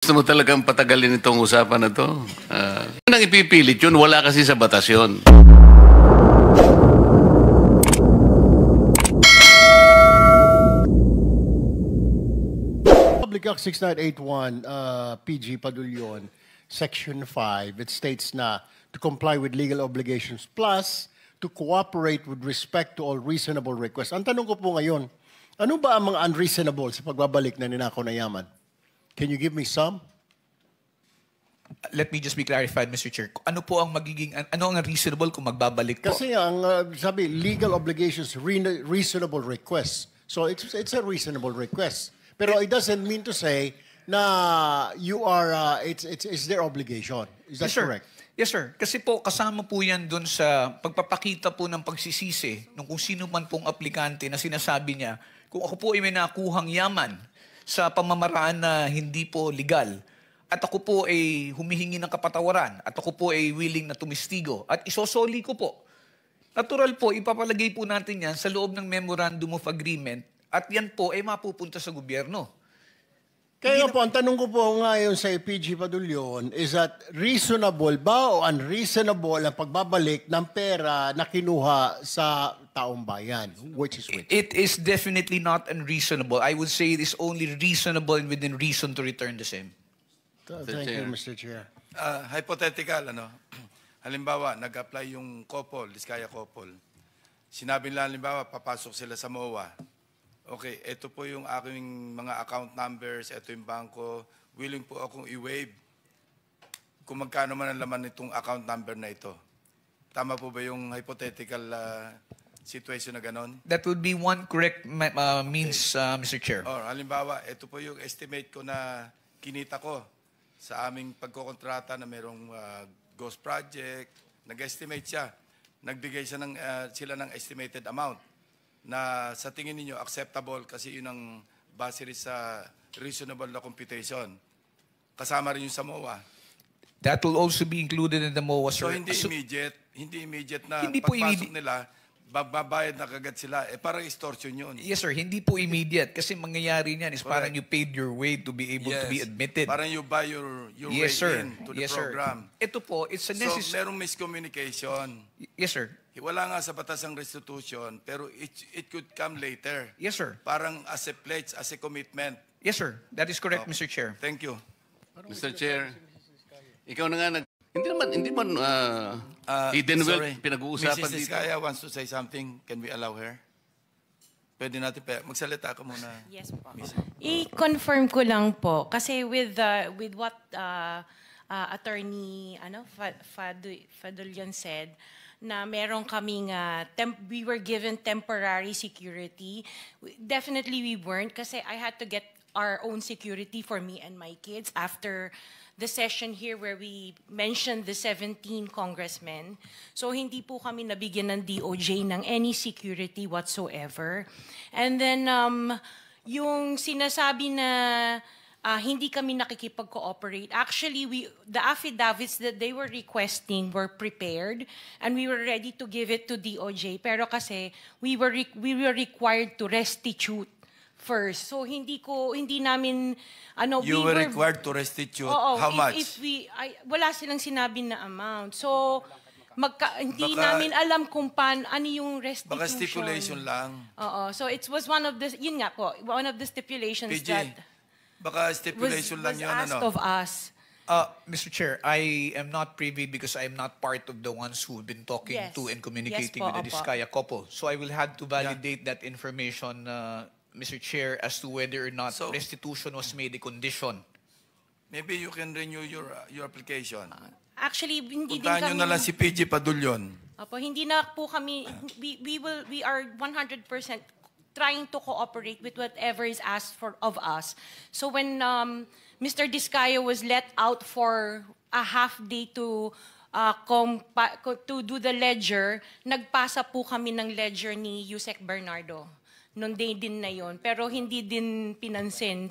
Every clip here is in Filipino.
Gusto mo talagang patagalin itong usapan na to? Nang ipipilit yun, wala kasi sa batas yun. Public Act 6981, PG Padulyon, Section 5, it states na to comply with legal obligations plus to cooperate with respect to all reasonable requests. Ang tanong ko po ngayon, ano ba ang mga unreasonable sa pagbabalik na ninakaw na yaman? Can you give me some? Let me just be clarified, Mr. Chair. Ano po ang magiging, ano ang reasonable kung magbabalik po? Kasi ang sabi, legal obligations, reasonable requests. So it's a reasonable request. Pero it doesn't mean to say na you are, it's their obligation. Is that Yes, sir. correct? Yes, sir. Kasi po, kasama po yan dun sa pagpapakita po ng pagsisisi ng kung sino man pong aplikante na sinasabi niya, kung ako po ay may nakuhang yaman sa pamamaraan na hindi po legal, at ako po ay humihingi ng kapatawaran, at ako po ay willing na tumistigo, at isosoli ko po. Natural po, ipapalagay po natin yan sa loob ng Memorandum of Agreement, at yan po ay mapupunta sa gobyerno. Kaya po, ang tanong ko po ngayon sa PG Padulyon, is that reasonable ba o unreasonable ang pagbabalik ng pera na kinuha sa taong bayan? Which is which? It is definitely not unreasonable. I would say it is only reasonable and within reason to return the same. Thank you, Mr. Chair. Hypothetical, halimbawa, nag-apply yung couple, Diskaya couple. Sinabi nila, halimbawa, papasok sila sa MOA. Okay, ito po yung aking mga account numbers, ito yung bangko. Willing po akong i-waive kung magkano man ang laman nitong account number na ito. Tama po ba yung hypothetical situation na ganon? That would be one correct means, Mr. Chair. Or halimbawa, ito po yung estimate ko na kinita ko sa aming pagkokontrata na merong ghost project. Nag-estimate siya. Nagbigay siya sila ng estimated amount na sa tingin niyo acceptable kasi yun ang base rin sa reasonable na computation. Kasama rin yung sa MOA. That will also be included in the MOA, sir. So hindi immediate na Hindi po pagpasok nila, babayad na kagad sila. Parang extortion yun. Yes, sir. Hindi po immediate kasi mangyayari niyan is parang you paid your way to be able to be admitted. Parang you buy your Yes, way sir. in to the Yes, program. Sir. Ito po, it's a necessary... So merong miscommunication. Yes, sir. Wala nga sa batas ang restitution, pero it could come later. Yes, sir. Parang as a pledge, as a commitment. Yes, sir. That is correct, Mr. Chair. Thank you. Mr. Chair, ikaw na nga hindi man hidden wealth pinag-uusapan Mrs. dito. Diskaya wants to say something. Can we allow her? Pwede natin magsalita ka muna. Yes po. I-confirm ko lang po kasi with what attorney Fadulyon said na meron kaming we were given temporary security. Definitely we weren't kasi I had to get our own security for me and my kids after the session here where we mentioned the 17 congressmen. So hindi po kami nabigyan ng DOJ ng any security whatsoever. And then yung sinasabi na hindi kami nakikipag-cooperate. Actually, the affidavits that they were requesting were prepared and we were ready to give it to DOJ. Pero kasi we were required to restitute first. So hindi namin You were required to restitute how much? Wala silang sinabi na amount. So hindi namin alam kung ano yung restitution. Baka stipulation lang. So it was one of the yun nga po, one of the stipulations PG, baka stipulation lang was yun, asked of us. Mr. Chair, I am not privy because I am not part of the ones who've been talking Yes. to and communicating Yes po, with the opo. Diskaya couple. So I will have to validate that information, Mr. Chair, as to whether or not restitution was made a condition. Maybe you can renew your application. Actually, hindi din Puntahan kami... nyo na lang si PG Padulyon. Opo, hindi na po kami... We are 100% trying to cooperate with whatever is asked of us. So when Mr. Diskaya was let out for a half day to do the ledger, nagpasa po kami ng ledger ni Yusek Bernardo. Noong day din na yon, pero hindi din pinansin.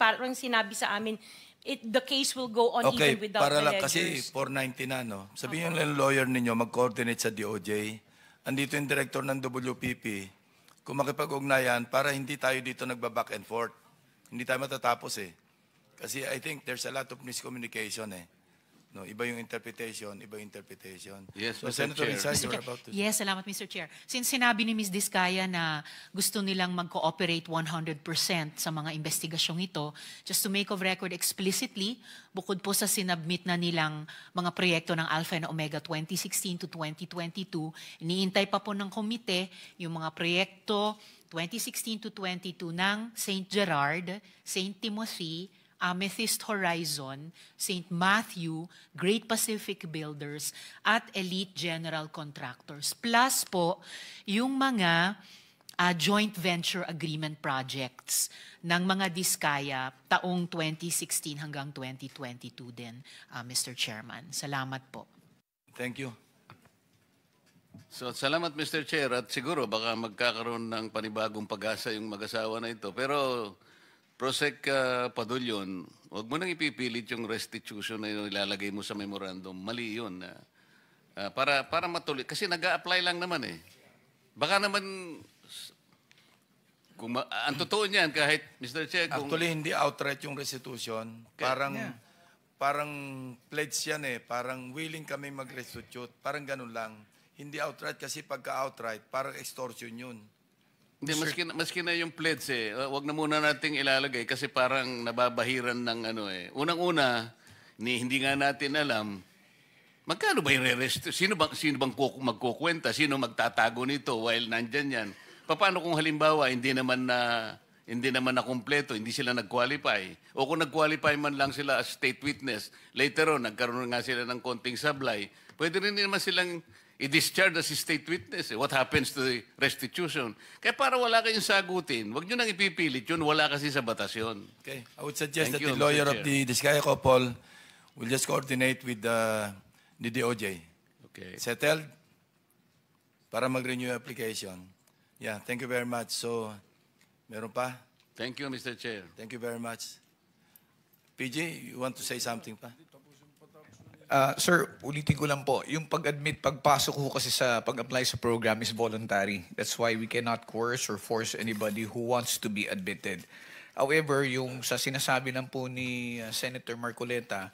Parang sinabi sa amin, the case will go on Okay, even without para the lang kasi ledgers. 490 na, no? Sabihin lang lawyer ninyo, mag-coordinate sa DOJ. Andito yung director ng WPP. Kung makipag-ugnayan, para hindi tayo dito nagba-back and forth. Hindi tayo matatapos eh. Kasi I think there's a lot of miscommunication eh. No, iba yung interpretation, iba yung interpretation. Yes, so, Mr. Senator Chair. Rizal, Mr. you're Chair. about to... Yes, salamat Mr. Chair. Since sinabi ni Ms. Diskaya na gusto nilang mag-cooperate 100% sa mga investigasyong ito, just to make of record explicitly, bukod po sa sinubmit na nilang mga proyekto ng Alpha and Omega 2016 to 2022, iniintay pa po ng komite yung mga proyekto 2016 to 22 ng St. Gerard, St. Timothy, Amethyst Horizon, St. Matthew, Great Pacific Builders, at Elite General Contractors. Plus po, yung mga joint venture agreement projects ng mga Diskaya taong 2016 hanggang 2022 din, Mr. Chairman. Salamat po. Thank you. So, salamat Mr. Chair at siguro baka magkakaroon ng panibagong pag-asa yung mag-asawa na ito. Pero Prosec Padulyon, huwag mo nang ipipilit yung restitution na ilalagay mo sa memorandum. Mali yun. Para matuloy. Kasi nag-a-apply lang naman eh. Baka naman, ang totoo niyan kahit, Mr. Chair, kung... Actually, hindi outright yung restitution. Parang pledge yan eh. Parang willing kami mag-restitute. Parang ganun lang. Hindi outright kasi pagka-outright, parang extortion yun. Hindi, maski na yung pledge eh. Wag na muna nating ilalagay kasi parang nababahiran ng ano eh. Unang-una, hindi nga natin alam, magkano ba yung re-rest? Sino bang magkukwenta? Sino magtatago nito while nandyan yan? Paano kung halimbawa, hindi naman na kumpleto, hindi sila nag-qualify? O kung nag-qualify man lang sila as state witness, later on, nagkaroon nga sila ng konting sablay, pwede rin naman silang i-discharge as state witness. What happens to the restitution? Kaya para wala kayong sagutin, wag nyo nang ipipilit yun, wala kasi sa batas yun. Okay. I would suggest Thank that you, the lawyer Mr. of the Diskaya couple will just coordinate with the DOJ. Okay. Settled? Para mag-renew application. Yeah, thank you very much. So, meron pa? Thank you, Mr. Chair. Thank you very much. PG, you want to say something pa? Sir, ulitin ko lang po, yung pag-admit, pagpasok ko kasi sa pag-apply sa program is voluntary. That's why we cannot coerce or force anybody who wants to be admitted. However, yung sa sinasabi lang po ni Senator Marcoleta,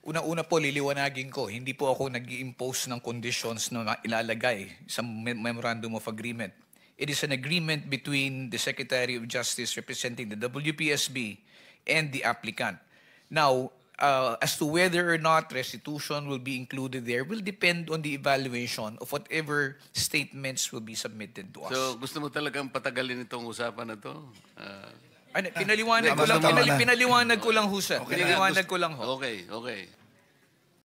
una-una po liliwanagin ko, hindi po ako nag-i-impose ng conditions na ilalagay sa Memorandum of Agreement. It is an agreement between the Secretary of Justice representing the WPSB and the applicant. Now, as to whether or not restitution will be included there will depend on the evaluation of whatever statements will be submitted to us. So, gusto mo talagang patagalin itong usapan na to? Pinaliwanag ko lang ho, sir. Pinaliwanag ko lang ho. Okay.